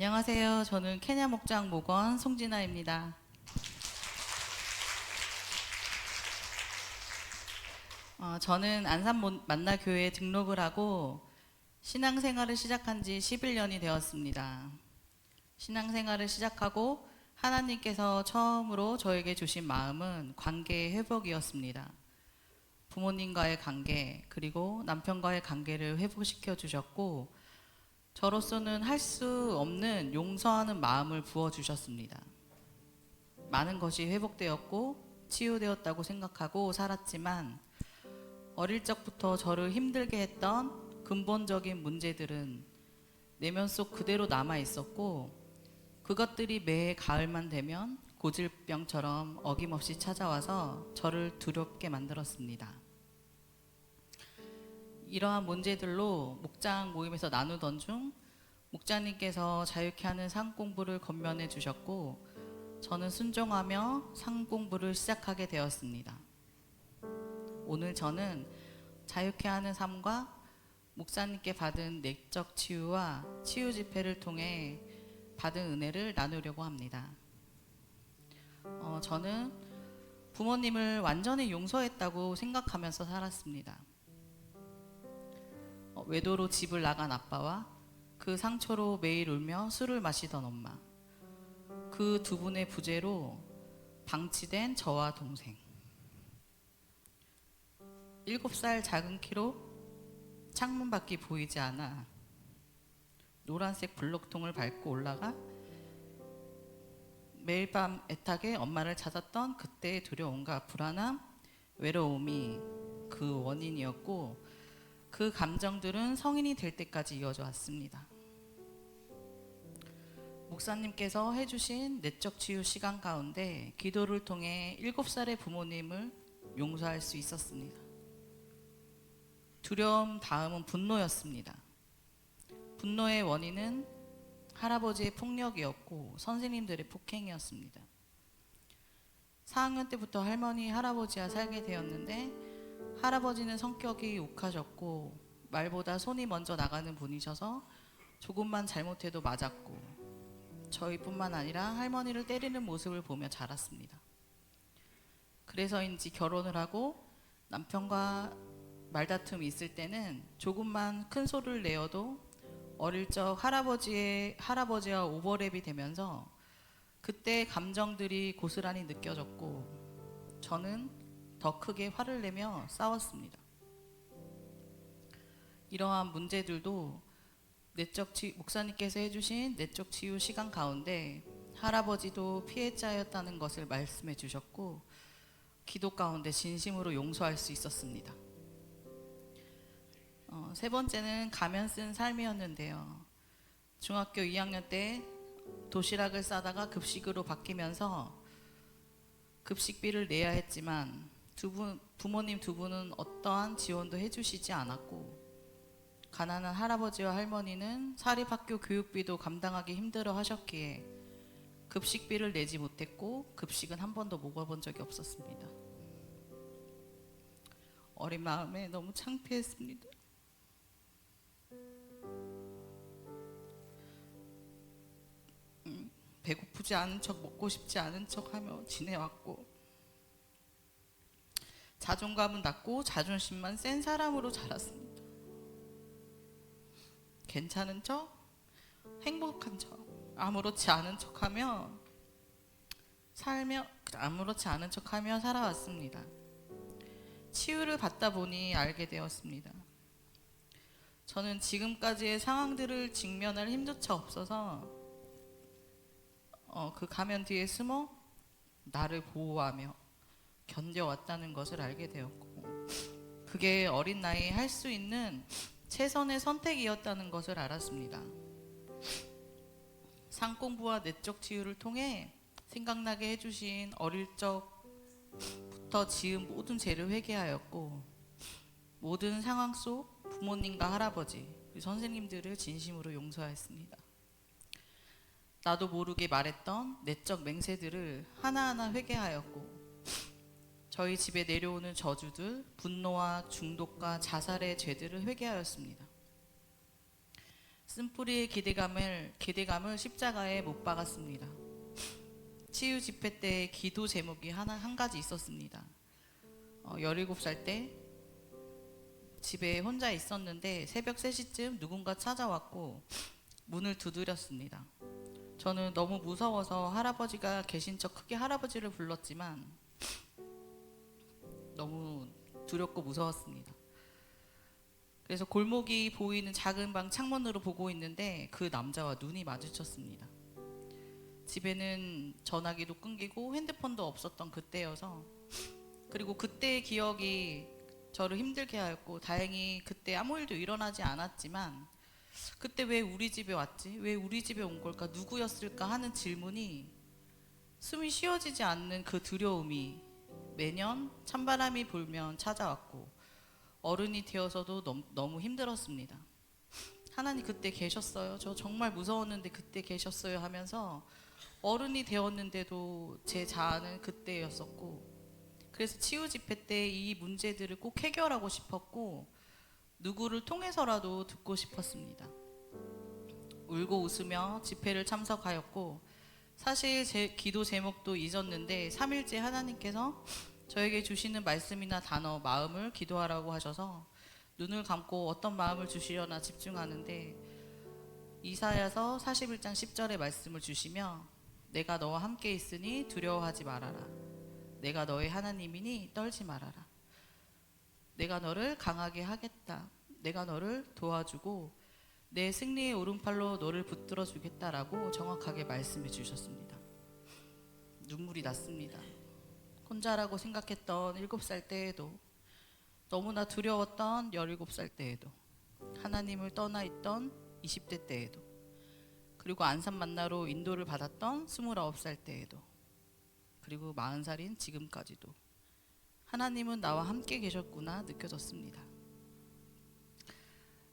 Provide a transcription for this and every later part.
안녕하세요. 저는 케냐 목장 목원 송진아입니다. 저는 안산 만나교회에 등록을 하고 신앙생활을 시작한 지 11년이 되었습니다. 신앙생활을 시작하고 하나님께서 처음으로 저에게 주신 마음은 관계의 회복이었습니다. 부모님과의 관계, 그리고 남편과의 관계를 회복시켜 주셨고, 저로서는 할 수 없는 용서하는 마음을 부어주셨습니다. 많은 것이 회복되었고 치유되었다고 생각하고 살았지만, 어릴 적부터 저를 힘들게 했던 근본적인 문제들은 내면 속 그대로 남아 있었고, 그것들이 매해 가을만 되면 고질병처럼 어김없이 찾아와서 저를 두렵게 만들었습니다. 이러한 문제들로 목장 모임에서 나누던 중 목자님께서 자유케 하는 상 공부를 권면해 주셨고, 저는 순종하며 상 공부를 시작하게 되었습니다. 오늘 저는 자유케 하는 삶과 목사님께 받은 내적 치유와 치유 집회를 통해 받은 은혜를 나누려고 합니다. 저는 부모님을 완전히 용서했다고 생각하면서 살았습니다. 외도로 집을 나간 아빠와 그 상처로 매일 울며 술을 마시던 엄마, 그 두 분의 부재로 방치된 저와 동생, 7살 작은 키로 창문 밖이 보이지 않아 노란색 블록통을 밟고 올라가 매일 밤 애타게 엄마를 찾았던 그때의 두려움과 불안함, 외로움이 그 원인이었고, 그 감정들은 성인이 될 때까지 이어져 왔습니다. 목사님께서 해주신 내적 치유 시간 가운데 기도를 통해 7살의 부모님을 용서할 수 있었습니다. 두려움 다음은 분노였습니다. 분노의 원인은 할아버지의 폭력이었고 선생님들의 폭행이었습니다. 4학년 때부터 할머니, 할아버지와 살게 되었는데, 할아버지는 성격이 욱하셨고 말보다 손이 먼저 나가는 분이셔서 조금만 잘못해도 맞았고, 저희뿐만 아니라 할머니를 때리는 모습을 보며 자랐습니다. 그래서인지 결혼을 하고 남편과 말다툼이 있을 때는 조금만 큰 소리를 내어도 어릴 적 할아버지와 오버랩이 되면서 그때 감정들이 고스란히 느껴졌고, 저는 더 크게 화를 내며 싸웠습니다. 이러한 문제들도 목사님께서 해주신 내적 치유 시간 가운데 할아버지도 피해자였다는 것을 말씀해 주셨고, 기도 가운데 진심으로 용서할 수 있었습니다. 세 번째는 가면 쓴 삶이었는데요. 중학교 2학년 때 도시락을 싸다가 급식으로 바뀌면서 급식비를 내야 했지만 부모님 두 분은 어떠한 지원도 해주시지 않았고, 가난한 할아버지와 할머니는 사립학교 교육비도 감당하기 힘들어 하셨기에 급식비를 내지 못했고, 급식은 한 번도 먹어본 적이 없었습니다. 어린 마음에 너무 창피했습니다. 배고프지 않은 척, 먹고 싶지 않은 척 하며 지내왔고, 자존감은 낮고 자존심만 센 사람으로 자랐습니다. 괜찮은 척, 행복한 척, 아무렇지 않은 척하며 살아왔습니다. 치유를 받다 보니 알게 되었습니다. 저는 지금까지의 상황들을 직면할 힘조차 없어서 그 가면 뒤에 숨어 나를 보호하며 견뎌왔다는 것을 알게 되었고, 그게 어린 나이에 할 수 있는 최선의 선택이었다는 것을 알았습니다. 상공부와 내적 치유를 통해 생각나게 해주신 어릴 적부터 지은 모든 죄를 회개하였고, 모든 상황 속 부모님과 할아버지, 선생님들을 진심으로 용서하였습니다. 나도 모르게 말했던 내적 맹세들을 하나하나 회개하였고, 저희 집에 내려오는 저주들, 분노와 중독과 자살의 죄들을 회개하였습니다. 쓴뿌리의 기대감을 십자가에 못 박았습니다. 치유 집회 때 기도 제목이 한 가지 있었습니다. 17살 때 집에 혼자 있었는데 새벽 3시쯤 누군가 찾아왔고 문을 두드렸습니다. 저는 너무 무서워서 할아버지가 계신 척 크게 할아버지를 불렀지만 너무 두렵고 무서웠습니다. 그래서 골목이 보이는 작은 방 창문으로 보고 있는데 그 남자와 눈이 마주쳤습니다. 집에는 전화기도 끊기고 핸드폰도 없었던 그때여서, 그리고 그때의 기억이 저를 힘들게 하였고, 다행히 그때 아무 일도 일어나지 않았지만 그때 왜 우리 집에 왔지? 왜 우리 집에 온 걸까? 누구였을까? 하는 질문이, 숨이 쉬어지지 않는 그 두려움이 매년 찬바람이 불면 찾아왔고 어른이 되어서도 너무 힘들었습니다. 하나님 그때 계셨어요? 저 정말 무서웠는데 그때 계셨어요? 하면서 어른이 되었는데도 제 자아는 그때였었고, 그래서 치유 집회 때 이 문제들을 꼭 해결하고 싶었고 누구를 통해서라도 듣고 싶었습니다. 울고 웃으며 집회를 참석하였고, 사실 제 기도 제목도 잊었는데 3일째 하나님께서 저에게 주시는 말씀이나 단어, 마음을 기도하라고 하셔서 눈을 감고 어떤 마음을 주시려나 집중하는데, 이사야서 41장 10절의 말씀을 주시며, 내가 너와 함께 있으니 두려워하지 말아라. 내가 너의 하나님이니 떨지 말아라. 내가 너를 강하게 하겠다. 내가 너를 도와주고 내 승리의 오른팔로 너를 붙들어 주겠다라고 정확하게 말씀해 주셨습니다. 눈물이 났습니다. 혼자라고 생각했던 7살 때에도, 너무나 두려웠던 17살 때에도, 하나님을 떠나 있던 20대 때에도, 그리고 안산 만나러 인도를 받았던 29살 때에도, 그리고 40살인 지금까지도 하나님은 나와 함께 계셨구나 느껴졌습니다.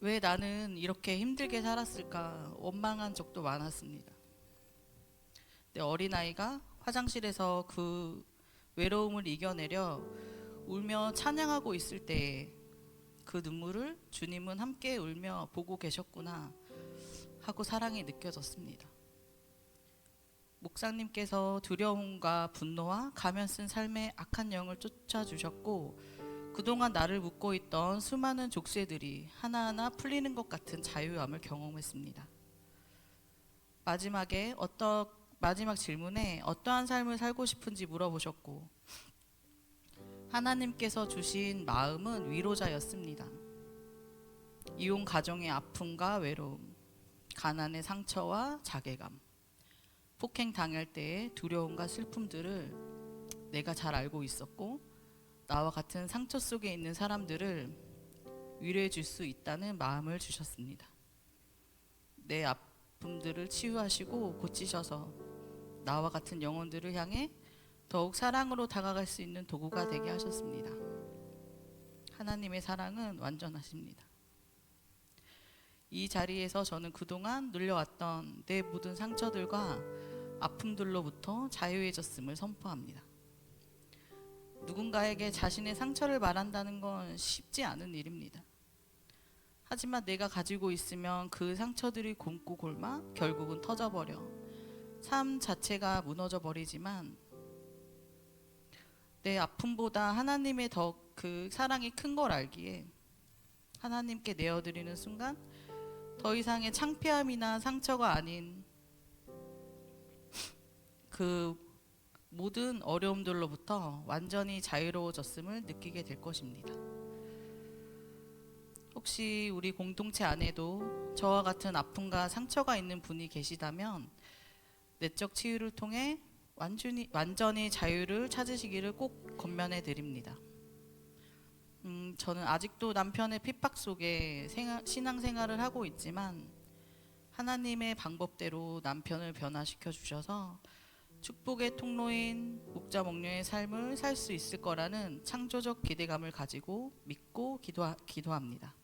왜 나는 이렇게 힘들게 살았을까 원망한 적도 많았습니다. 내 어린아이가 화장실에서 그 외로움을 이겨내려 울며 찬양하고 있을 때에 그 눈물을 주님은 함께 울며 보고 계셨구나 하고 사랑이 느껴졌습니다. 목사님께서 두려움과 분노와 가면 쓴 삶의 악한 영을 쫓아주셨고, 그동안 나를 묶고 있던 수많은 족쇄들이 하나하나 풀리는 것 같은 자유함을 경험했습니다. 마지막 질문에 어떠한 삶을 살고 싶은지 물어보셨고, 하나님께서 주신 마음은 위로자였습니다. 이혼 가정의 아픔과 외로움, 가난의 상처와 자괴감, 폭행 당할 때의 두려움과 슬픔들을 내가 잘 알고 있었고, 나와 같은 상처 속에 있는 사람들을 위로해 줄 수 있다는 마음을 주셨습니다. 내 아픔들을 치유하시고 고치셔서 나와 같은 영혼들을 향해 더욱 사랑으로 다가갈 수 있는 도구가 되게 하셨습니다. 하나님의 사랑은 완전하십니다. 이 자리에서 저는 그동안 눌려왔던 내 모든 상처들과 아픔들로부터 자유해졌음을 선포합니다. 누군가에게 자신의 상처를 말한다는 건 쉽지 않은 일입니다. 하지만 내가 가지고 있으면 그 상처들이 곪고 곪아 결국은 터져버려 삶 자체가 무너져 버리지만, 내 아픔보다 하나님의 더 그 사랑이 큰 걸 알기에 하나님께 내어드리는 순간 더 이상의 창피함이나 상처가 아닌 그 모든 어려움들로부터 완전히 자유로워졌음을 느끼게 될 것입니다. 혹시 우리 공동체 안에도 저와 같은 아픔과 상처가 있는 분이 계시다면 내적 치유를 통해 완전히 자유를 찾으시기를 꼭 권면해 드립니다. 저는 아직도 남편의 핍박 속에 신앙생활을 하고 있지만 하나님의 방법대로 남편을 변화시켜 주셔서 축복의 통로인 목자 목녀의 삶을 살 수 있을 거라는 창조적 기대감을 가지고 믿고 기도합니다.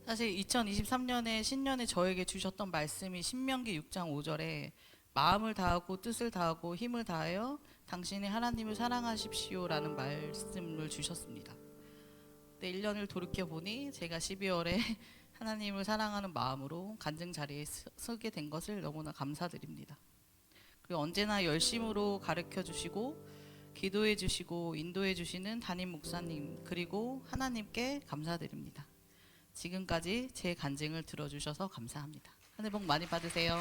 사실 2023년에 신년에 저에게 주셨던 말씀이 신명기 6장 5절에 마음을 다하고 뜻을 다하고 힘을 다하여 당신의 하나님을 사랑하십시오라는 말씀을 주셨습니다. 근데 1년을 돌이켜보니 제가 12월에 하나님을 사랑하는 마음으로 간증 자리에 서게 된 것을 너무나 감사드립니다. 그리고 언제나 열심으로 가르쳐 주시고 기도해 주시고 인도해 주시는 담임 목사님 그리고 하나님께 감사드립니다. 지금까지 제 간증을 들어주셔서 감사합니다. 하늘 복 많이 받으세요.